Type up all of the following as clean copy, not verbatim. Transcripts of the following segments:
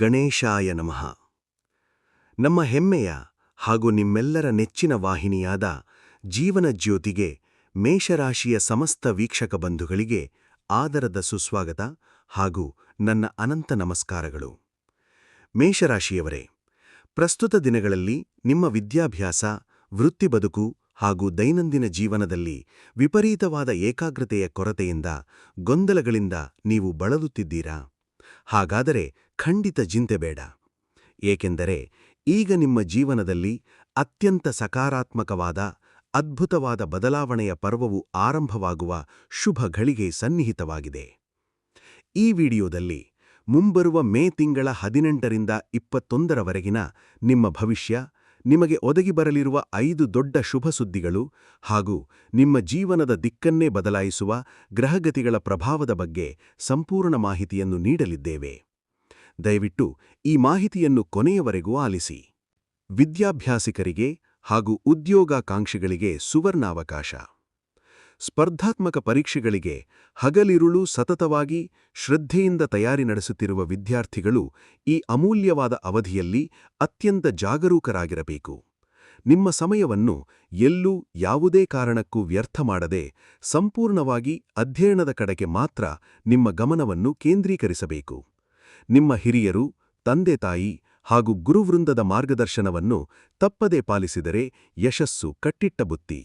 ಗಣೇಶಾಯ ನಮಃ. ನಮ್ಮ ಹೆಮ್ಮೆಯ ಹಾಗೂ ನಿಮ್ಮೆಲ್ಲರ ನೆಚ್ಚಿನ ವಾಹಿನಿಯಾದ ಜೀವನ ಜ್ಯೋತಿಗೆ ಮೇಷರಾಶಿಯ ಸಮಸ್ತ ವೀಕ್ಷಕ ಬಂಧುಗಳಿಗೆ ಆದರದ ಸುಸ್ವಾಗತ ಹಾಗೂ ನನ್ನ ಅನಂತ ನಮಸ್ಕಾರಗಳು. ಮೇಷರಾಶಿಯವರೇ, ಪ್ರಸ್ತುತ ದಿನಗಳಲ್ಲಿ ನಿಮ್ಮ ವಿದ್ಯಾಭ್ಯಾಸ, ವೃತ್ತಿಬದುಕು ಹಾಗೂ ದೈನಂದಿನ ಜೀವನದಲ್ಲಿ ವಿಪರೀತವಾದ ಏಕಾಗ್ರತೆಯ ಕೊರತೆಯಿಂದ, ಗೊಂದಲಗಳಿಂದ ನೀವು ಬಳಲುತ್ತಿದ್ದೀರಾ? ಹಾಗಾದರೆ ಖಂಡಿತ ಚಿಂತೆ ಬೇಡ. ಏಕೆಂದರೆ ಈಗ ನಿಮ್ಮ ಜೀವನದಲ್ಲಿ ಅತ್ಯಂತ ಸಕಾರಾತ್ಮಕವಾದ, ಅದ್ಭುತವಾದ ಬದಲಾವಣೆಯ ಪರ್ವವು ಆರಂಭವಾಗುವ ಶುಭ ಘಳಿಗೆ ಸನ್ನಿಹಿತವಾಗಿದೆ. ಈ ವಿಡಿಯೋದಲ್ಲಿ ಮುಂಬರುವ ಮೇ ತಿಂಗಳ 18ರಿಂದ 21ರವರೆಗಿನ ನಿಮ್ಮ ಭವಿಷ್ಯ, ನಿಮಗೆ ಒದಗಿ ಬರಲಿರುವ 5 ದೊಡ್ಡ ಶುಭ ಸುದ್ದಿಗಳು ಹಾಗೂ ನಿಮ್ಮ ಜೀವನದ ದಿಕ್ಕನ್ನೇ ಬದಲಾಯಿಸುವ ಗ್ರಹಗತಿಗಳ ಪ್ರಭಾವದ ಬಗ್ಗೆ ಸಂಪೂರ್ಣ ಮಾಹಿತಿಯನ್ನು ನೀಡಲಿದ್ದೇವೆ. ದಯವಿಟ್ಟು ಈ ಮಾಹಿತಿಯನ್ನು ಕೊನೆಯವರೆಗೂ ಆಲಿಸಿ. ವಿದ್ಯಾಭ್ಯಾಸಿಕರಿಗೆ ಹಾಗೂ ಉದ್ಯೋಗಾಕಾಂಕ್ಷಿಗಳಿಗೆ ಸುವರ್ಣಾವಕಾಶ. ಸ್ಪರ್ಧಾತ್ಮಕ ಪರೀಕ್ಷೆಗಳಿಗೆ ಹಗಲಿರುಳು ಸತತವಾಗಿ ಶ್ರದ್ಧೆಯಿಂದ ತಯಾರಿ ನಡೆಸುತ್ತಿರುವ ವಿದ್ಯಾರ್ಥಿಗಳು ಈ ಅಮೂಲ್ಯವಾದ ಅವಧಿಯಲ್ಲಿ ಅತ್ಯಂತ ಜಾಗರೂಕರಾಗಿರಬೇಕು. ನಿಮ್ಮ ಸಮಯವನ್ನು ಎಲ್ಲೂ ಯಾವುದೇ ಕಾರಣಕ್ಕೂ ವ್ಯರ್ಥ ಮಾಡದೆ ಸಂಪೂರ್ಣವಾಗಿ ಅಧ್ಯಯನದ ಕಡೆಗೆ ಮಾತ್ರ ನಿಮ್ಮ ಗಮನವನ್ನು ಕೇಂದ್ರೀಕರಿಸಬೇಕು. ನಿಮ್ಮ ಹಿರಿಯರು, ತಂದೆ-ತಾಯಿ ಹಾಗೂ ಗುರುವೃಂದದ ಮಾರ್ಗದರ್ಶನವನ್ನು ತಪ್ಪದೇ ಪಾಲಿಸಿದರೆ ಯಶಸ್ಸು ಕಟ್ಟಿಟ್ಟ ಬುತ್ತಿ.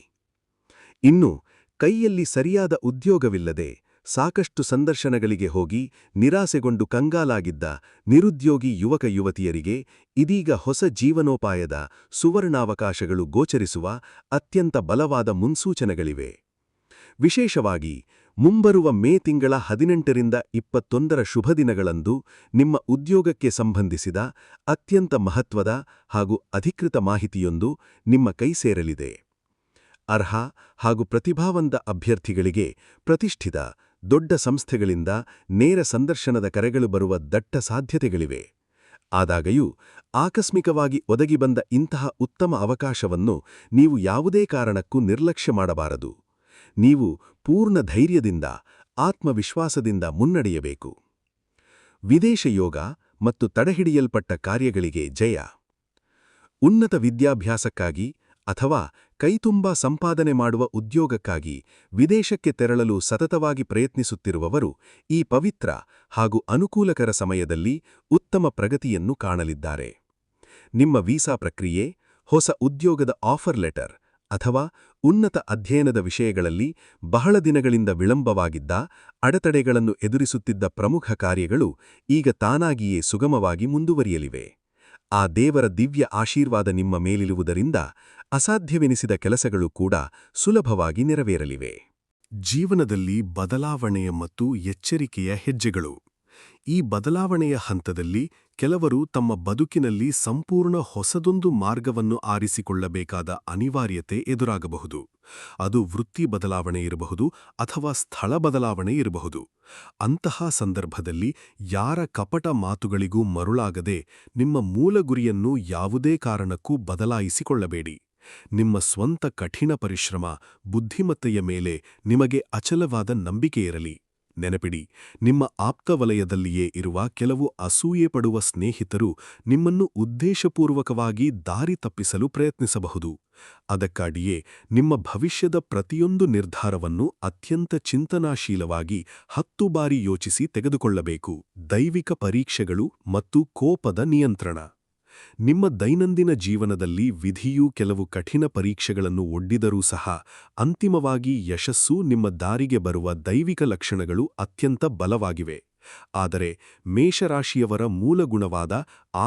ಇನ್ನು ಕೈಯಲ್ಲಿ ಸರಿಯಾದ ಉದ್ಯೋಗವಿಲ್ಲದೆ ಸಾಕಷ್ಟು ಸಂದರ್ಶನಗಳಿಗೆ ಹೋಗಿ ನಿರಾಸೆಗೊಂಡು ಕಂಗಾಲಾಗಿದ್ದ ನಿರುದ್ಯೋಗಿ ಯುವಕ ಯುವತಿಯರಿಗೆ ಇದೀಗ ಹೊಸ ಜೀವನೋಪಾಯದ ಸುವರ್ಣಾವಕಾಶಗಳು ಗೋಚರಿಸುವ ಅತ್ಯಂತ ಬಲವಾದ ಮುನ್ಸೂಚನೆಗಳಿವೆ. ವಿಶೇಷವಾಗಿ ಮುಂಬರುವ ಮೇ ತಿಂಗಳ 18ರಿಂದ 21ರ ಶುಭದಿನಗಳಂದು ನಿಮ್ಮ ಉದ್ಯೋಗಕ್ಕೆ ಸಂಬಂಧಿಸಿದ ಅತ್ಯಂತ ಮಹತ್ವದ ಹಾಗೂ ಅಧಿಕೃತ ಮಾಹಿತಿಯೊಂದು ನಿಮ್ಮ ಕೈ ಸೇರಲಿದೆ. ಅರ್ಹ ಹಾಗೂ ಪ್ರತಿಭಾವಂತ ಅಭ್ಯರ್ಥಿಗಳಿಗೆ ಪ್ರತಿಷ್ಠಿತ ದೊಡ್ಡ ಸಂಸ್ಥೆಗಳಿಂದ ನೇರ ಸಂದರ್ಶನದ ಕರೆಗಳು ಬರುವ ದಟ್ಟ ಸಾಧ್ಯತೆಗಳಿವೆ. ಆದಾಗ್ಯೂ ಆಕಸ್ಮಿಕವಾಗಿ ಒದಗಿ ಬಂದ ಇಂತಹ ಉತ್ತಮ ಅವಕಾಶವನ್ನು ನೀವು ಯಾವುದೇ ಕಾರಣಕ್ಕೂ ನಿರ್ಲಕ್ಷ್ಯ ಮಾಡಬಾರದು. ನೀವು ಪೂರ್ಣ ಧೈರ್ಯದಿಂದ, ಆತ್ಮವಿಶ್ವಾಸದಿಂದ ಮುನ್ನಡೆಯಬೇಕು. ವಿದೇಶ ಯೋಗ ಮತ್ತು ತಡೆಹಿಡಿಯಲ್ಪಟ್ಟ ಕಾರ್ಯಗಳಿಗೆ ಜಯ. ಉನ್ನತ ವಿದ್ಯಾಭ್ಯಾಸಕ್ಕಾಗಿ ಅಥವಾ ಕೈತುಂಬಾ ಸಂಪಾದನೆ ಮಾಡುವ ಉದ್ಯೋಗಕ್ಕಾಗಿ ವಿದೇಶಕ್ಕೆ ತೆರಳಲು ಸತತವಾಗಿ ಪ್ರಯತ್ನಿಸುತ್ತಿರುವವರು ಈ ಪವಿತ್ರ ಹಾಗೂ ಅನುಕೂಲಕರ ಸಮಯದಲ್ಲಿ ಉತ್ತಮ ಪ್ರಗತಿಯನ್ನು ಕಾಣಲಿದ್ದಾರೆ. ನಿಮ್ಮ ವೀಸಾ ಪ್ರಕ್ರಿಯೆ, ಹೊಸ ಉದ್ಯೋಗದ ಆಫರ್ ಲೆಟರ್ ಅಥವಾ ಉನ್ನತ ಅಧ್ಯಯನದ ವಿಷಯಗಳಲ್ಲಿ ಬಹಳ ದಿನಗಳಿಂದ ವಿಳಂಬವಾಗಿದ್ದ, ಅಡೆತಡೆಗಳನ್ನು ಎದುರಿಸುತ್ತಿದ್ದ ಪ್ರಮುಖ ಕಾರ್ಯಗಳು ಈಗ ತಾನಾಗಿಯೇ ಸುಗಮವಾಗಿ ಮುಂದುವರಿಯಲಿವೆ. ಆ ದೇವರ ದಿವ್ಯ ಆಶೀರ್ವಾದ ನಿಮ್ಮ ಮೇಲಿರುವುದರಿಂದ ಅಸಾಧ್ಯವೆನಿಸಿದ ಕೆಲಸಗಳು ಕೂಡ ಸುಲಭವಾಗಿ ನೆರವೇರಲಿವೆ. ಜೀವನದಲ್ಲಿ ಬದಲಾವಣೆಯ ಮತ್ತು ಎಚ್ಚರಿಕೆಯ ಹೆಜ್ಜೆಗಳು. ಈ ಬದಲಾವಣೆಯ ಹಂತದಲ್ಲಿ ಕೆಲವರು ತಮ್ಮ ಬದುಕಿನಲ್ಲಿ ಸಂಪೂರ್ಣ ಹೊಸದೊಂದು ಮಾರ್ಗವನ್ನು ಆರಿಸಿಕೊಳ್ಳಬೇಕಾದ ಅನಿವಾರ್ಯತೆ ಎದುರಾಗಬಹುದು. ಅದು ವೃತ್ತಿ ಬದಲಾವಣೆ ಇರಬಹುದು ಅಥವಾ ಸ್ಥಳ ಬದಲಾವಣೆ ಇರಬಹುದು. ಅಂತಹ ಸಂದರ್ಭದಲ್ಲಿ ಯಾರ ಕಪಟ ಮಾತುಗಳಿಗೂ ಮರುಳಾಗದೆ ನಿಮ್ಮ ಮೂಲ ಗುರಿಯನ್ನು ಯಾವುದೇ ಕಾರಣಕ್ಕೂ ಬದಲಾಯಿಸಿಕೊಳ್ಳಬೇಡಿ. ನಿಮ್ಮ ಸ್ವಂತ ಕಠಿಣ ಪರಿಶ್ರಮ, ಬುದ್ಧಿಮತ್ತೆಯ ಮೇಲೆ ನಿಮಗೆ ಅಚಲವಾದ ನಂಬಿಕೆ ಇರಲಿ. ನೆನಪಿಡಿ, ನಿಮ್ಮ ಆಪ್ತವಲಯದಲ್ಲಿಯೇ ಇರುವ ಕೆಲವು ಅಸೂಯೆ ಪಡುವ ಸ್ನೇಹಿತರು ನಿಮ್ಮನ್ನು ಉದ್ದೇಶಪೂರ್ವಕವಾಗಿ ದಾರಿ ತಪ್ಪಿಸಲು ಪ್ರಯತ್ನಿಸಬಹುದು. ಅದಕ್ಕಾಗಿಯೇ ನಿಮ್ಮ ಭವಿಷ್ಯದ ಪ್ರತಿಯೊಂದು ನಿರ್ಧಾರವನ್ನು ಅತ್ಯಂತ ಚಿಂತನಾಶೀಲವಾಗಿ 10 ಬಾರಿ ಯೋಚಿಸಿ ತೆಗೆದುಕೊಳ್ಳಬೇಕು. ದೈವಿಕ ಪರೀಕ್ಷೆಗಳು ಮತ್ತು ಕೋಪದ ನಿಯಂತ್ರಣ. ನಿಮ್ಮ ದೈನಂದಿನ ಜೀವನದಲ್ಲಿ ವಿಧಿಯು ಕೆಲವು ಕಠಿಣ ಪರೀಕ್ಷೆಗಳನ್ನು ಒಡ್ಡಿದರೂ ಸಹ ಅಂತಿಮವಾಗಿ ಯಶಸ್ಸು ನಿಮ್ಮ ದಾರಿಗೆ ಬರುವ ದೈವಿಕ ಲಕ್ಷಣಗಳು ಅತ್ಯಂತ ಬಲವಾಗಿವೆ. ಆದರೆ ಮೇಷರಾಶಿಯವರ ಮೂಲಗುಣವಾದ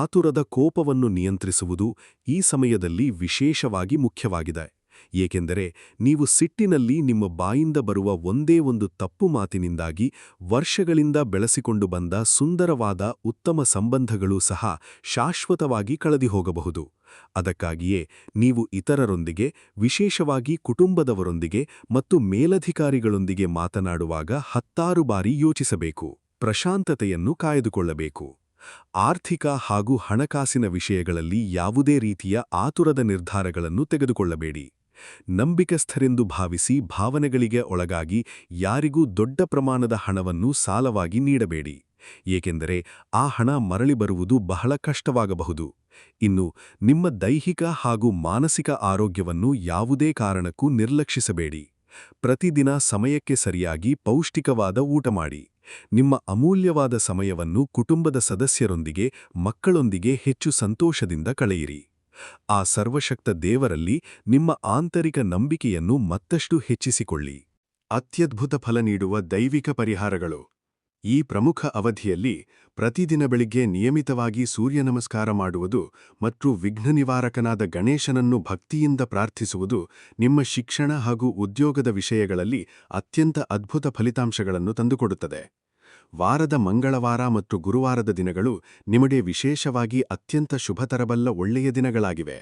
ಆತುರದ ಕೋಪವನ್ನು ನಿಯಂತ್ರಿಸುವುದು ಈ ಸಮಯದಲ್ಲಿ ವಿಶೇಷವಾಗಿ ಮುಖ್ಯವಾಗಿದೆ. ಏಕೆಂದರೆ ನೀವು ಸಿಟ್ಟಿನಲ್ಲಿ ನಿಮ್ಮ ಬಾಯಿಂದ ಬರುವ ಒಂದೇ ಒಂದು ತಪ್ಪು ಮಾತಿನಿಂದಾಗಿ ವರ್ಷಗಳಿಂದ ಬೆಳೆಸಿಕೊಂಡು ಬಂದ ಸುಂದರವಾದ ಉತ್ತಮ ಸಂಬಂಧಗಳು ಸಹ ಶಾಶ್ವತವಾಗಿ ಕಳೆದುಹೋಗಬಹುದು. ಅದಕ್ಕಾಗಿಯೇ ನೀವು ಇತರರೊಂದಿಗೆ, ವಿಶೇಷವಾಗಿ ಕುಟುಂಬದವರೊಂದಿಗೆ ಮತ್ತು ಮೇಲಧಿಕಾರಿಗಳೊಂದಿಗೆ ಮಾತನಾಡುವಾಗ 10 ಬಾರಿ ಯೋಚಿಸಬೇಕು. ಪ್ರಶಾಂತತೆಯನ್ನು ಕಾಯ್ದುಕೊಳ್ಳಬೇಕು. ಆರ್ಥಿಕ ಹಾಗೂ ಹಣಕಾಸಿನ ವಿಷಯಗಳಲ್ಲಿ ಯಾವುದೇ ರೀತಿಯ ಆತುರದ ನಿರ್ಧಾರಗಳನ್ನು ತೆಗೆದುಕೊಳ್ಳಬೇಡಿ. ನಂಬಿಕಸ್ಥರೆಂದು ಭಾವಿಸಿ ಭಾವನೆಗಳಿಗೆ ಒಳಗಾಗಿ ಯಾರಿಗೂ ದೊಡ್ಡ ಪ್ರಮಾಣದ ಹಣವನ್ನು ಸಾಲವಾಗಿ ನೀಡಬೇಡಿ. ಏಕೆಂದರೆ ಆ ಹಣ ಮರಳಿ ಬರುವುದು ಬಹಳ ಕಷ್ಟವಾಗಬಹುದು. ಇನ್ನು ನಿಮ್ಮ ದೈಹಿಕ ಹಾಗೂ ಮಾನಸಿಕ ಆರೋಗ್ಯವನ್ನು ಯಾವುದೇ ಕಾರಣಕ್ಕೂ ನಿರ್ಲಕ್ಷಿಸಬೇಡಿ. ಪ್ರತಿದಿನ ಸಮಯಕ್ಕೆ ಸರಿಯಾಗಿ ಪೌಷ್ಟಿಕವಾದ ಊಟ ಮಾಡಿ. ನಿಮ್ಮ ಅಮೂಲ್ಯವಾದ ಸಮಯವನ್ನು ಕುಟುಂಬದ ಸದಸ್ಯರೊಂದಿಗೆ, ಮಕ್ಕಳೊಂದಿಗೆ ಹೆಚ್ಚು ಸಂತೋಷದಿಂದ ಕಳೆಯಿರಿ. ಆ ಸರ್ವಶಕ್ತ ದೇವರಲ್ಲಿ ನಿಮ್ಮ ಆಂತರಿಕ ನಂಬಿಕೆಯನ್ನು ಮತ್ತಷ್ಟು ಹೆಚ್ಚಿಸಿಕೊಳ್ಳಿ. ಅತ್ಯದ್ಭುತ ಫಲ ನೀಡುವ ದೈವಿಕ ಪರಿಹಾರಗಳು. ಈ ಪ್ರಮುಖ ಅವಧಿಯಲ್ಲಿ ಪ್ರತಿದಿನ ಬೆಳಿಗ್ಗೆ ನಿಯಮಿತವಾಗಿ ಸೂರ್ಯ ನಮಸ್ಕಾರ ಮಾಡುವುದು ಮತ್ತು ವಿಘ್ನ ನಿವಾರಕನಾದ ಗಣೇಶನನ್ನು ಭಕ್ತಿಯಿಂದ ಪ್ರಾರ್ಥಿಸುವುದು ನಿಮ್ಮ ಶಿಕ್ಷಣ ಹಾಗೂ ಉದ್ಯೋಗದ ವಿಷಯಗಳಲ್ಲಿ ಅತ್ಯಂತ ಅದ್ಭುತ ಫಲಿತಾಂಶಗಳನ್ನು ತಂದುಕೊಡುತ್ತದೆ. ವಾರದ ಮಂಗಳವಾರ ಮತ್ತು ಗುರುವಾರದ ದಿನಗಳು ನಿಮಗೆ ವಿಶೇಷವಾಗಿ ಅತ್ಯಂತ ಶುಭ ತರಬಲ್ಲ ಒಳ್ಳೆಯ ದಿನಗಳಾಗಿವೆ.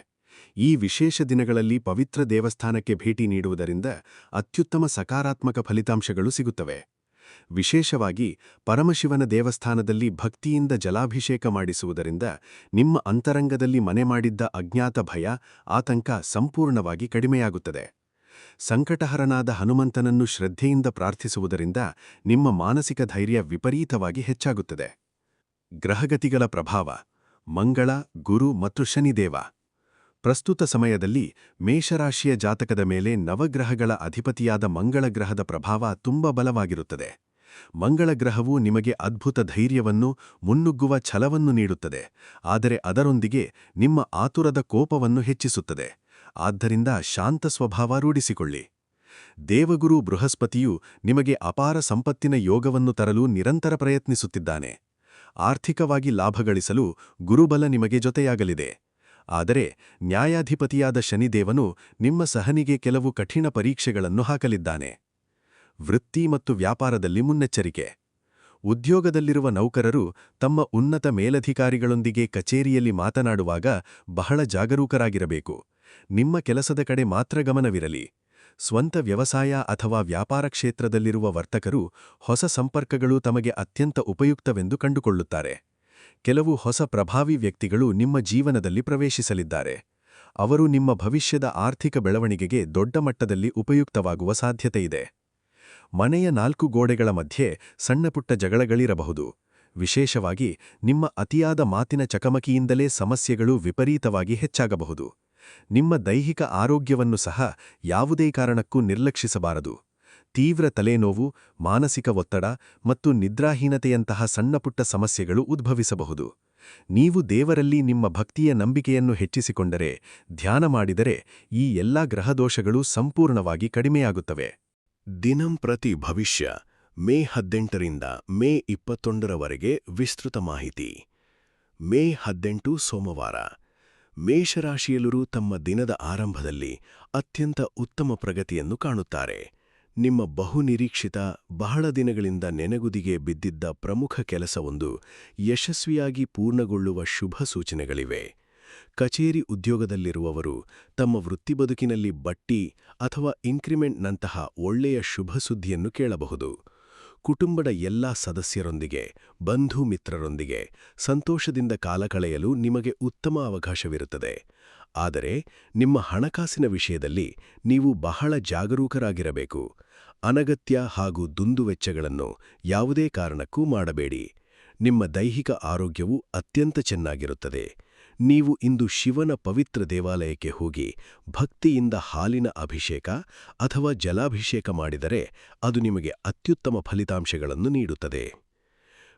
ಈ ವಿಶೇಷ ದಿನಗಳಲ್ಲಿ ಪವಿತ್ರ ದೇವಸ್ಥಾನಕ್ಕೆ ಭೇಟಿ ನೀಡುವುದರಿಂದ ಅತ್ಯುತ್ತಮ ಸಕಾರಾತ್ಮಕ ಫಲಿತಾಂಶಗಳು ಸಿಗುತ್ತವೆ. ವಿಶೇಷವಾಗಿ ಪರಮಶಿವನ ದೇವಸ್ಥಾನದಲ್ಲಿ ಭಕ್ತಿಯಿಂದ ಜಲಾಭಿಷೇಕ ಮಾಡಿಸುವುದರಿಂದ ನಿಮ್ಮ ಅಂತರಂಗದಲ್ಲಿ ಮನೆ ಮಾಡಿದ್ದ ಅಜ್ಞಾತ ಭಯ, ಆತಂಕ ಸಂಪೂರ್ಣವಾಗಿ ಕಡಿಮೆಯಾಗುತ್ತದೆ. ಸಂಕಟಹರನಾದ ಹನುಮಂತನನ್ನು ಶ್ರದ್ಧೆಯಿಂದ ಪ್ರಾರ್ಥಿಸುವುದರಿಂದ ನಿಮ್ಮ ಮಾನಸಿಕ ಧೈರ್ಯ ವಿಪರೀತವಾಗಿ ಹೆಚ್ಚಾಗುತ್ತದೆ. ಗ್ರಹಗತಿಗಳ ಪ್ರಭಾವ. ಮಂಗಳ, ಗುರು ಮತ್ತು ಶನಿದೇವ. ಪ್ರಸ್ತುತ ಸಮಯದಲ್ಲಿ ಮೇಷರಾಶಿಯ ಜಾತಕದ ಮೇಲೆ ನವಗ್ರಹಗಳ ಅಧಿಪತಿಯಾದ ಮಂಗಳ ಗ್ರಹದ ಪ್ರಭಾವ ತುಂಬ ಬಲವಾಗಿರುತ್ತದೆ. ಮಂಗಳ ಗ್ರಹವು ನಿಮಗೆ ಅದ್ಭುತ ಧೈರ್ಯವನ್ನು, ಮುನ್ನುಗ್ಗುವ ಛಲವನ್ನು ನೀಡುತ್ತದೆ, ಆದರೆ ಅದರೊಂದಿಗೆ ನಿಮ್ಮ ಆತುರದ ಕೋಪವನ್ನು ಹೆಚ್ಚಿಸುತ್ತದೆ. ಆದ್ದರಿಂದ ಶಾಂತ ಸ್ವಭಾವ ರೂಢಿಸಿಕೊಳ್ಳಿ. ದೇವಗುರು ಬೃಹಸ್ಪತಿಯು ನಿಮಗೆ ಅಪಾರ ಸಂಪತ್ತಿನ ಯೋಗವನ್ನು ತರಲು ನಿರಂತರ ಪ್ರಯತ್ನಿಸುತ್ತಿದ್ದಾನೆ. ಆರ್ಥಿಕವಾಗಿ ಲಾಭಗಳಿಸಲು ಗುರುಬಲ ನಿಮಗೆ ಜೊತೆಯಾಗಲಿದೆ. ಆದರೆ ನ್ಯಾಯಾಧಿಪತಿಯಾದ ಶನಿದೇವನು ನಿಮ್ಮ ಸಹನಿಗೆ ಕೆಲವು ಕಠಿಣ ಪರೀಕ್ಷೆಗಳನ್ನು ಹಾಕಲಿದ್ದಾನೆ. ವೃತ್ತಿ ಮತ್ತು ವ್ಯಾಪಾರದಲ್ಲಿ ಮುನ್ನೆಚ್ಚರಿಕೆ. ಉದ್ಯೋಗದಲ್ಲಿರುವ ನೌಕರರು ತಮ್ಮ ಉನ್ನತ ಮೇಲಧಿಕಾರಿಗಳೊಂದಿಗೆ ಕಚೇರಿಯಲ್ಲಿ ಮಾತನಾಡುವಾಗ ಬಹಳ ಜಾಗರೂಕರಾಗಿರಬೇಕು. ನಿಮ್ಮ ಕೆಲಸದ ಕಡೆ ಮಾತ್ರ ಗಮನವಿರಲಿ. ಸ್ವಂತ ವ್ಯವಸಾಯ ಅಥವಾ ವ್ಯಾಪಾರ ಕ್ಷೇತ್ರದಲ್ಲಿರುವ ವರ್ತಕರು ಹೊಸ ಸಂಪರ್ಕಗಳು ತಮಗೆ ಅತ್ಯಂತ ಉಪಯುಕ್ತವೆಂದು ಕಂಡುಕೊಳ್ಳುತ್ತಾರೆ. ಕೆಲವು ಹೊಸ ಪ್ರಭಾವಿ ವ್ಯಕ್ತಿಗಳು ನಿಮ್ಮ ಜೀವನದಲ್ಲಿ ಪ್ರವೇಶಿಸಲಿದ್ದಾರೆ. ಅವರು ನಿಮ್ಮ ಭವಿಷ್ಯದ ಆರ್ಥಿಕ ಬೆಳವಣಿಗೆಗೆ ದೊಡ್ಡ ಮಟ್ಟದಲ್ಲಿ ಉಪಯುಕ್ತವಾಗುವ ಸಾಧ್ಯತೆಯಿದೆ. ಮನೆಯ 4 ಗೋಡೆಗಳ ಮಧ್ಯೆ ಸಣ್ಣಪುಟ್ಟ ಜಗಳಗಳಿರಬಹುದು. ವಿಶೇಷವಾಗಿ ನಿಮ್ಮ ಅತಿಯಾದ ಮಾತಿನ ಚಕಮಕಿಯಿಂದಲೇ ಸಮಸ್ಯೆಗಳು ವಿಪರೀತವಾಗಿ ಹೆಚ್ಚಾಗಬಹುದು. ನಿಮ್ಮ ದೈಹಿಕ ಆರೋಗ್ಯವನ್ನು ಸಹ ಯಾವುದೇ ಕಾರಣಕ್ಕೂ ನಿರ್ಲಕ್ಷಿಸಬಾರದು. ತೀವ್ರ ತಲೆನೋವು, ಮಾನಸಿಕ ಒತ್ತಡ ಮತ್ತು ನಿದ್ರಾಹೀನತೆಯಂತಹ ಸಣ್ಣಪುಟ್ಟ ಸಮಸ್ಯೆಗಳು ಉದ್ಭವಿಸಬಹುದು. ನೀವು ದೇವರಲ್ಲಿ ನಿಮ್ಮ ಭಕ್ತಿಯ ನಂಬಿಕೆಯನ್ನು ಹೆಚ್ಚಿಸಿಕೊಂಡರೆ, ಧ್ಯಾನ ಮಾಡಿದರೆ ಈ ಎಲ್ಲಾ ಗ್ರಹದೋಷಗಳು ಸಂಪೂರ್ಣವಾಗಿ ಕಡಿಮೆಯಾಗುತ್ತವೆ. ದಿನಂಪ್ರತಿ ಭವಿಷ್ಯ. ಮೇ 18ರಿಂದ ಮೇ 21ರವರೆಗೆ ವಿಸ್ತೃತ ಮಾಹಿತಿ. ಮೇ 18 ಸೋಮವಾರ. ಮೇಷರಾಶಿಯಲ್ಲರೂ ತಮ್ಮ ದಿನದ ಆರಂಭದಲ್ಲಿ ಅತ್ಯಂತ ಉತ್ತಮ ಪ್ರಗತಿಯನ್ನು ಕಾಣುತ್ತಾರೆ. ನಿಮ್ಮ ಬಹುನಿರೀಕ್ಷಿತ, ಬಹಳ ದಿನಗಳಿಂದ ನೆನೆಗುದಿಗೆ ಬಿದ್ದಿದ್ದ ಪ್ರಮುಖ ಕೆಲಸವೊಂದು ಯಶಸ್ವಿಯಾಗಿ ಪೂರ್ಣಗೊಳ್ಳುವ ಶುಭ ಸೂಚನೆಗಳಿವೆ. ಕಚೇರಿ ಉದ್ಯೋಗದಲ್ಲಿರುವವರು ತಮ್ಮ ವೃತ್ತಿಬದುಕಿನಲ್ಲಿ ಬಡ್ತಿ ಅಥವಾ ಇನ್ಕ್ರಿಮೆಂಟ್ನಂತಹ ಒಳ್ಳೆಯ ಶುಭ ಸುದ್ದಿಯನ್ನು ಕೇಳಬಹುದು. ಕುಟುಂಬದ ಎಲ್ಲಾ ಸದಸ್ಯರೊಂದಿಗೆ, ಬಂಧು ಮಿತ್ರರೊಂದಿಗೆ ಸಂತೋಷದಿಂದ ಕಾಲ ಕಳೆಯಲು ನಿಮಗೆ ಉತ್ತಮ ಅವಕಾಶವಿರುತ್ತದೆ. ಆದರೆ ನಿಮ್ಮ ಹಣಕಾಸಿನ ವಿಷಯದಲ್ಲಿ ನೀವು ಬಹಳ ಜಾಗರೂಕರಾಗಿರಬೇಕು. ಅನಗತ್ಯ ಹಾಗೂ ದುಂದುವೆಚ್ಚಗಳನ್ನು ಯಾವುದೇ ಕಾರಣಕ್ಕೂ ಮಾಡಬೇಡಿ. ನಿಮ್ಮ ದೈಹಿಕ ಆರೋಗ್ಯವು ಅತ್ಯಂತ ಚೆನ್ನಾಗಿರುತ್ತದೆ. ನೀವು ಇಂದು ಶಿವನ ಪವಿತ್ರ ದೇವಾಲಯಕ್ಕೆ ಹೋಗಿ ಭಕ್ತಿಯಿಂದ ಹಾಲಿನ ಅಭಿಷೇಕ ಅಥವಾ ಜಲಾಭಿಷೇಕ ಮಾಡಿದರೆ ಅದು ನಿಮಗೆ ಅತ್ಯುತ್ತಮ ಫಲಿತಾಂಶಗಳನ್ನು ನೀಡುತ್ತದೆ.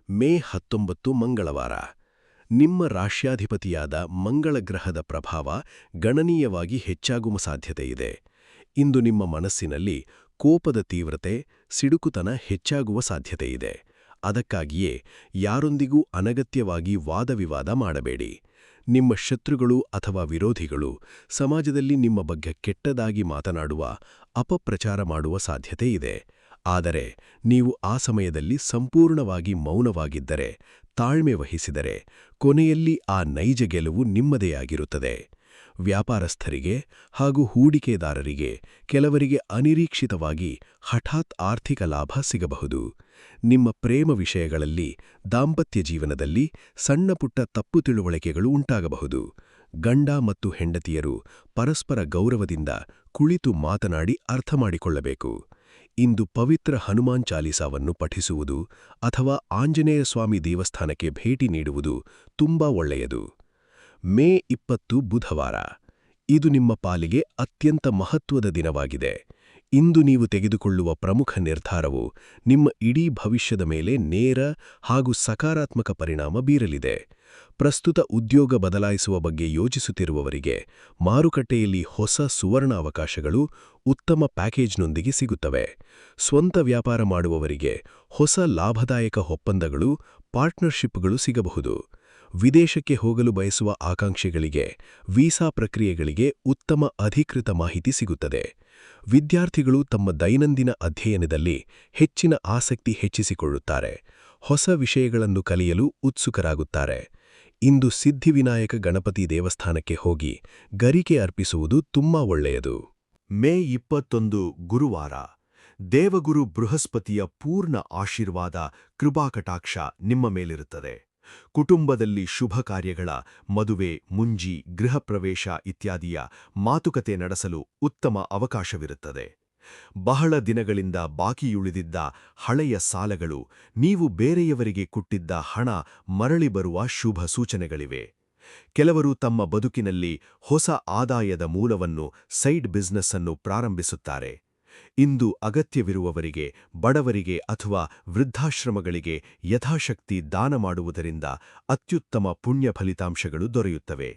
ಮೇ 19 ಮಂಗಳವಾರ. ನಿಮ್ಮ ರಾಶ್ಯಾಧಿಪತಿಯಾದ ಮಂಗಳ ಗ್ರಹದ ಪ್ರಭಾವ ಗಣನೀಯವಾಗಿ ಹೆಚ್ಚಾಗುವ ಸಾಧ್ಯತೆಯಿದೆ. ಇಂದು ನಿಮ್ಮ ಮನಸ್ಸಿನಲ್ಲಿ ಕೋಪದ ತೀವ್ರತೆ, ಸಿಡುಕುತನ ಹೆಚ್ಚಾಗುವ ಸಾಧ್ಯತೆಯಿದೆ. ಅದಕ್ಕಾಗಿಯೇ ಯಾರೊಂದಿಗೂ ಅನಗತ್ಯವಾಗಿ ವಾದವಿವಾದ ಮಾಡಬೇಡಿ. ನಿಮ್ಮ ಶತ್ರುಗಳು ಅಥವಾ ವಿರೋಧಿಗಳು ಸಮಾಜದಲ್ಲಿ ನಿಮ್ಮ ಬಗ್ಗೆ ಕೆಟ್ಟದಾಗಿ ಮಾತನಾಡುವ, ಅಪಪ್ರಚಾರ ಮಾಡುವ ಸಾಧ್ಯತೆಯಿದೆ. ಆದರೆ ನೀವು ಆ ಸಮಯದಲ್ಲಿ ಸಂಪೂರ್ಣವಾಗಿ ಮೌನವಾಗಿದ್ದರೆ, ತಾಳ್ಮೆ ವಹಿಸಿದರೆ, ಕೊನೆಯಲ್ಲಿ ಆ ನೈಜ ಗೆಲುವು ನಿಮ್ಮದೇ ಆಗಿರುತ್ತದೆ. ವ್ಯಾಪಾರಸ್ಥರಿಗೆ ಹಾಗೂ ಹೂಡಿಕೆದಾರರಿಗೆ ಕೆಲವರಿಗೆ ಅನಿರೀಕ್ಷಿತವಾಗಿ ಹಠಾತ್ ಆರ್ಥಿಕ ಲಾಭ ಸಿಗಬಹುದು. ನಿಮ್ಮ ಪ್ರೇಮ ವಿಷಯಗಳಲ್ಲಿ, ದಾಂಪತ್ಯ ಜೀವನದಲ್ಲಿ ಸಣ್ಣಪುಟ್ಟ ತಪ್ಪು ತಿಳುವಳಿಕೆಗಳು ಉಂಟಾಗಬಹುದು. ಗಂಡ ಮತ್ತು ಹೆಂಡತಿಯರು ಪರಸ್ಪರ ಗೌರವದಿಂದ ಕುಳಿತು ಮಾತನಾಡಿ ಅರ್ಥಮಾಡಿಕೊಳ್ಳಬೇಕು. ಇಂದು ಪವಿತ್ರ ಹನುಮಾನ್ ಚಾಲೀಸಾವನ್ನು ಪಠಿಸುವುದು ಅಥವಾ ಆಂಜನೇಯ ಸ್ವಾಮಿ ದೇವಸ್ಥಾನಕ್ಕೆ ಭೇಟಿ ನೀಡುವುದು ತುಂಬಾ ಒಳ್ಳೆಯದು. ಮೇ 20 ಬುಧವಾರ. ಇದು ನಿಮ್ಮ ಪಾಲಿಗೆ ಅತ್ಯಂತ ಮಹತ್ವದ ದಿನವಾಗಿದೆ. ಇಂದು ನೀವು ತೆಗೆದುಕೊಳ್ಳುವ ಪ್ರಮುಖ ನಿರ್ಧಾರವು ನಿಮ್ಮ ಇಡೀ ಭವಿಷ್ಯದ ಮೇಲೆ ನೇರ ಹಾಗೂ ಸಕಾರಾತ್ಮಕ ಪರಿಣಾಮ ಬೀರಲಿದೆ. ಪ್ರಸ್ತುತ ಉದ್ಯೋಗ ಬದಲಾಯಿಸುವ ಬಗ್ಗೆ ಯೋಚಿಸುತ್ತಿರುವವರಿಗೆ ಮಾರುಕಟ್ಟೆಯಲ್ಲಿ ಹೊಸ ಸುವರ್ಣ ಅವಕಾಶಗಳು ಉತ್ತಮ ಪ್ಯಾಕೇಜ್ನೊಂದಿಗೆ ಸಿಗುತ್ತವೆ. ಸ್ವಂತ ವ್ಯಾಪಾರ ಮಾಡುವವರಿಗೆ ಹೊಸ ಲಾಭದಾಯಕ ಒಪ್ಪಂದಗಳು, ಪಾರ್ಟ್ನರ್ಶಿಪ್ಗಳು ಸಿಗಬಹುದು. ವಿದೇಶಕ್ಕೆ ಹೋಗಲು ಬಯಸುವ ಆಕಾಂಕ್ಷಿಗಳಿಗೆ ವೀಸಾ ಪ್ರಕ್ರಿಯೆಗಳಿಗೆ ಉತ್ತಮ ಅಧಿಕೃತ ಮಾಹಿತಿ ಸಿಗುತ್ತದೆ. ವಿದ್ಯಾರ್ಥಿಗಳು ತಮ್ಮ ದೈನಂದಿನ ಅಧ್ಯಯನದಲ್ಲಿ ಹೆಚ್ಚಿನ ಆಸಕ್ತಿ ಹೆಚ್ಚಿಸಿಕೊಳ್ಳುತ್ತಾರೆ. ಹೊಸ ವಿಷಯಗಳನ್ನು ಕಲಿಯಲು ಉತ್ಸುಕರಾಗುತ್ತಾರೆ. ಇಂದು ಸಿದ್ಧಿವಿನಾಯಕ ಗಣಪತಿ ದೇವಸ್ಥಾನಕ್ಕೆ ಹೋಗಿ ಗರಿಕೆ ಅರ್ಪಿಸುವುದು ತುಂಬಾ ಒಳ್ಳೆಯದು. ಮೇ 21 ಗುರುವಾರ. ದೇವಗುರು ಬೃಹಸ್ಪತಿಯ ಪೂರ್ಣ ಆಶೀರ್ವಾದ, ಕೃಪಾಕಟಾಕ್ಷ ನಿಮ್ಮ ಮೇಲಿರುತ್ತದೆ. ಕುಟುಂಬದಲ್ಲಿ ಶುಭ ಕಾರ್ಯಗಳ, ಮದುವೆ, ಮುಂಜಿ, ಗೃಹಪ್ರವೇಶ ಇತ್ಯಾದಿಯ ಮಾತುಕತೆ ನಡೆಸಲು ಉತ್ತಮ ಅವಕಾಶವಿರುತ್ತದೆ. ಬಹಳ ದಿನಗಳಿಂದ ಬಾಕಿಯುಳಿದಿದ್ದ ಹಳೆಯ ಸಾಲಗಳು, ನೀವು ಬೇರೆಯವರಿಗೆ ಕೊಟ್ಟಿದ್ದ ಹಣ ಮರಳಿ ಬರುವ ಶುಭ ಸೂಚನೆಗಳಿವೆ. ಕೆಲವರು ತಮ್ಮ ಬದುಕಿನಲ್ಲಿ ಹೊಸ ಆದಾಯದ ಮೂಲವನ್ನು, ಸೈಡ್ ಬಿಸ್ನೆಸ್ ಅನ್ನು ಪ್ರಾರಂಭಿಸುತ್ತಾರೆ. ಇಂದು ಅಗತ್ಯವಿರುವವರಿಗೆ, ಬಡವರಿಗೆ ಅಥವಾ ವೃದ್ಧಾಶ್ರಮಗಳಿಗೆ ಯಥಾಶಕ್ತಿ ದಾನ ಮಾಡುವುದರಿಂದ ಅತ್ಯುತ್ತಮ ಪುಣ್ಯ ಫಲಿತಾಂಶಗಳು ದೊರೆಯುತ್ತವೆ.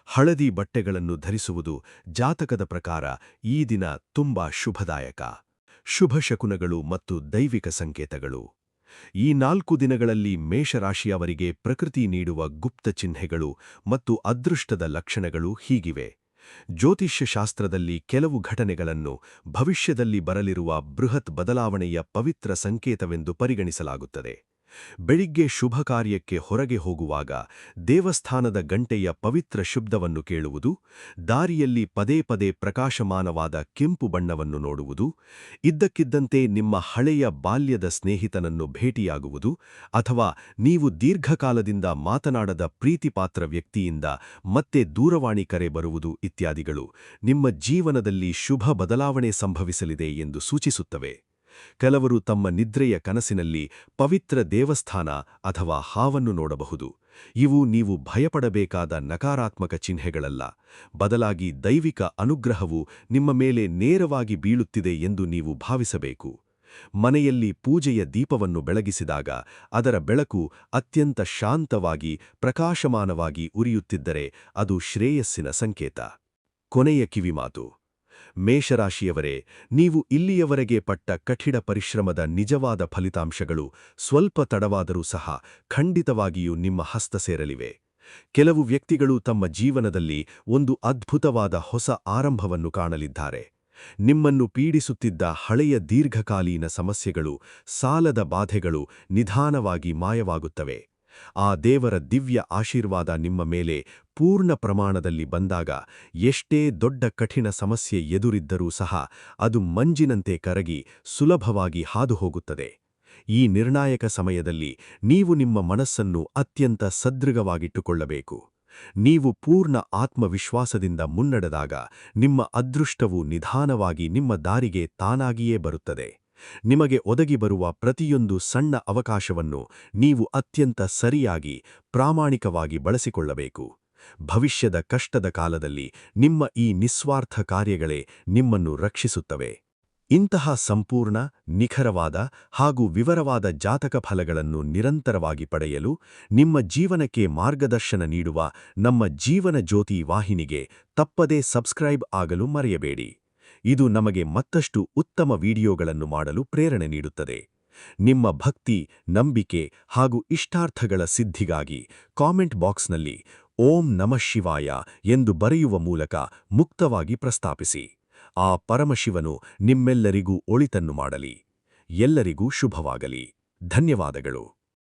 ಹಳದಿ ಬಟ್ಟೆಗಳನ್ನು ಧರಿಸುವುದು ಜಾತಕದ ಪ್ರಕಾರ ಈ ದಿನ ತುಂಬಾ ಶುಭದಾಯಕ. ಶುಭ ಶಕುನಗಳು ಮತ್ತು ದೈವಿಕ ಸಂಕೇತಗಳು. ಈ 4 ದಿನಗಳಲ್ಲಿ ಮೇಷರಾಶಿಯವರಿಗೆ ಪ್ರಕೃತಿ ನೀಡುವ ಗುಪ್ತ ಚಿಹ್ನೆಗಳು ಮತ್ತು ಅದೃಷ್ಟದ ಲಕ್ಷಣಗಳು ಹೀಗಿವೆ. ಜ್ಯೋತಿಷ್ಯ ಶಾಸ್ತ್ರದಲ್ಲಿ ಕೆಲವು ಘಟನೆಗಳನ್ನು ಭವಿಷ್ಯದಲ್ಲಿ ಬರಲಿರುವ ಬೃಹತ್ ಬದಲಾವಣೆಯ ಪವಿತ್ರ ಸಂಕೇತವೆಂದು ಪರಿಗಣಿಸಲಾಗುತ್ತದೆ. ಬೆಳಿಗ್ಗೆ ಶುಭ ಕಾರ್ಯಕ್ಕೆ ಹೊರಗೆ ಹೋಗುವಾಗ ದೇವಸ್ಥಾನದ ಗಂಟೆಯ ಪವಿತ್ರ ಶಬ್ದವನ್ನು ಕೇಳುವುದು, ದಾರಿಯಲ್ಲಿ ಪದೇ ಪದೇ ಪ್ರಕಾಶಮಾನವಾದ ಕೆಂಪು ಬಣ್ಣವನ್ನು ನೋಡುವುದು, ಇದ್ದಕ್ಕಿದ್ದಂತೆ ನಿಮ್ಮ ಹಳೆಯ ಬಾಲ್ಯದ ಸ್ನೇಹಿತನನ್ನು ಭೇಟಿಯಾಗುವುದು ಅಥವಾ ನೀವು ದೀರ್ಘಕಾಲದಿಂದ ಮಾತನಾಡದ ಪ್ರೀತಿಪಾತ್ರ ವ್ಯಕ್ತಿಯಿಂದ ಮತ್ತೆ ದೂರವಾಣಿ ಕರೆ ಬರುವುದು ಇತ್ಯಾದಿಗಳು ನಿಮ್ಮ ಜೀವನದಲ್ಲಿ ಶುಭ ಬದಲಾವಣೆ ಸಂಭವಿಸಲಿದೆ ಎಂದು ಸೂಚಿಸುತ್ತವೆ. ಕೆಲವರು ತಮ್ಮ ನಿದ್ರೆಯ ಕನಸಿನಲ್ಲಿ ಪವಿತ್ರ ದೇವಸ್ಥಾನ ಅಥವಾ ಹಾವನ್ನು ನೋಡಬಹುದು. ಇವು ನೀವು ಭಯಪಡಬೇಕಾದ ನಕಾರಾತ್ಮಕ ಚಿಹ್ನೆಗಳಲ್ಲ, ಬದಲಾಗಿ ದೈವಿಕ ಅನುಗ್ರಹವು ನಿಮ್ಮ ಮೇಲೆ ನೇರವಾಗಿ ಬೀಳುತ್ತಿದೆ ಎಂದು ನೀವು ಭಾವಿಸಬೇಕು. ಮನೆಯಲ್ಲಿ ಪೂಜೆಯ ದೀಪವನ್ನು ಬೆಳಗಿಸಿದಾಗ ಅದರ ಬೆಳಕು ಅತ್ಯಂತ ಶಾಂತವಾಗಿ, ಪ್ರಕಾಶಮಾನವಾಗಿ ಉರಿಯುತ್ತಿದ್ದರೆ ಅದು ಶ್ರೇಯಸ್ಸಿನ ಸಂಕೇತ. ಕೊನೆಯ ಕಿವಿಮಾತು. ಮೇಷರಾಶಿಯವರೇ, ನೀವು ಇಲ್ಲಿಯವರೆಗೆ ಪಟ್ಟ ಕಠಿಣ ಪರಿಶ್ರಮದ ನಿಜವಾದ ಫಲಿತಾಂಶಗಳು ಸ್ವಲ್ಪ ತಡವಾದರೂ ಸಹ ಖಂಡಿತವಾಗಿಯೂ ನಿಮ್ಮ ಹಸ್ತ ಸೇರಲಿವೆ. ಕೆಲವು ವ್ಯಕ್ತಿಗಳು ತಮ್ಮ ಜೀವನದಲ್ಲಿ ಒಂದು ಅದ್ಭುತವಾದ ಹೊಸ ಆರಂಭವನ್ನು ಕಾಣಲಿದ್ದಾರೆ. ನಿಮ್ಮನ್ನು ಪೀಡಿಸುತ್ತಿದ್ದ ಹಳೆಯ ದೀರ್ಘಕಾಲೀನ ಸಮಸ್ಯೆಗಳು, ಸಾಲದ ಬಾಧೆಗಳು ನಿಧಾನವಾಗಿ ಮಾಯವಾಗುತ್ತವೆ. ಆ ದೇವರ ದಿವ್ಯ ಆಶೀರ್ವಾದ ನಿಮ್ಮ ಮೇಲೆ ಪೂರ್ಣ ಪ್ರಮಾಣದಲ್ಲಿ ಬಂದಾಗ ಎಷ್ಟೇ ದೊಡ್ಡ ಕಠಿಣ ಸಮಸ್ಯೆ ಎದುರಿದ್ದರೂ ಸಹ ಅದು ಮಂಜಿನಂತೆ ಕರಗಿ ಸುಲಭವಾಗಿ ಹಾದುಹೋಗುತ್ತದೆ. ಈ ನಿರ್ಣಾಯಕ ಸಮಯದಲ್ಲಿ ನೀವು ನಿಮ್ಮ ಮನಸ್ಸನ್ನು ಅತ್ಯಂತ ಸದೃಢವಾಗಿಟ್ಟುಕೊಳ್ಳಬೇಕು. ನೀವು ಪೂರ್ಣ ಆತ್ಮವಿಶ್ವಾಸದಿಂದ ಮುನ್ನಡೆದಾಗ ನಿಮ್ಮ ಅದೃಷ್ಟವು ನಿಧಾನವಾಗಿ ನಿಮ್ಮ ದಾರಿಗೆ ತಾನಾಗಿಯೇ ಬರುತ್ತದೆ. ನಿಮಗೆ ಒದಗಿ ಬರುವ ಪ್ರತಿಯೊಂದು ಸಣ್ಣ ಅವಕಾಶವನ್ನು ನೀವು ಅತ್ಯಂತ ಸರಿಯಾಗಿ, ಪ್ರಾಮಾಣಿಕವಾಗಿ ಬಳಸಿಕೊಳ್ಳಬೇಕು. ಭವಿಷ್ಯದ ಕಷ್ಟದ ಕಾಲದಲ್ಲಿ ನಿಮ್ಮ ಈ ನಿಸ್ವಾರ್ಥ ಕಾರ್ಯಗಳೇ ನಿಮ್ಮನ್ನು ರಕ್ಷಿಸುತ್ತವೆ. ಇಂತಹ ಸಂಪೂರ್ಣ, ನಿಖರವಾದ ಹಾಗೂ ವಿವರವಾದ ಜಾತಕ ಫಲಗಳನ್ನು ನಿರಂತರವಾಗಿ ಪಡೆಯಲು ನಿಮ್ಮ ಜೀವನಕ್ಕೆ ಮಾರ್ಗದರ್ಶನ ನೀಡುವ ನಮ್ಮ ಜೀವನ ಜ್ಯೋತಿ ವಾಹಿನಿಗೆ ತಪ್ಪದೇ ಸಬ್ಸ್ಕ್ರೈಬ್ ಆಗಲು ಮರೆಯಬೇಡಿ. ಇದು ನಮಗೆ ಮತ್ತಷ್ಟು ಉತ್ತಮ ವಿಡಿಯೋಗಳನ್ನು ಮಾಡಲು ಪ್ರೇರಣೆ ನೀಡುತ್ತದೆ. ನಿಮ್ಮ ಭಕ್ತಿ, ನಂಬಿಕೆ ಹಾಗೂ ಇಷ್ಟಾರ್ಥಗಳ ಸಿದ್ಧಿಗಾಗಿ ಕಾಮೆಂಟ್ ಬಾಕ್ಸ್ನಲ್ಲಿ ಓಂ ನಮಃ ಶಿವಾಯ ಎಂದು ಬರೆಯುವ ಮೂಲಕ ಮುಕ್ತವಾಗಿ ಪ್ರಸ್ತಾಪಿಸಿ. ಆ ಪರಮಶಿವನು ನಿಮ್ಮೆಲ್ಲರಿಗೂ ಒಳಿತನ್ನು ಮಾಡಲಿ. ಎಲ್ಲರಿಗೂ ಶುಭವಾಗಲಿ. ಧನ್ಯವಾದಗಳು.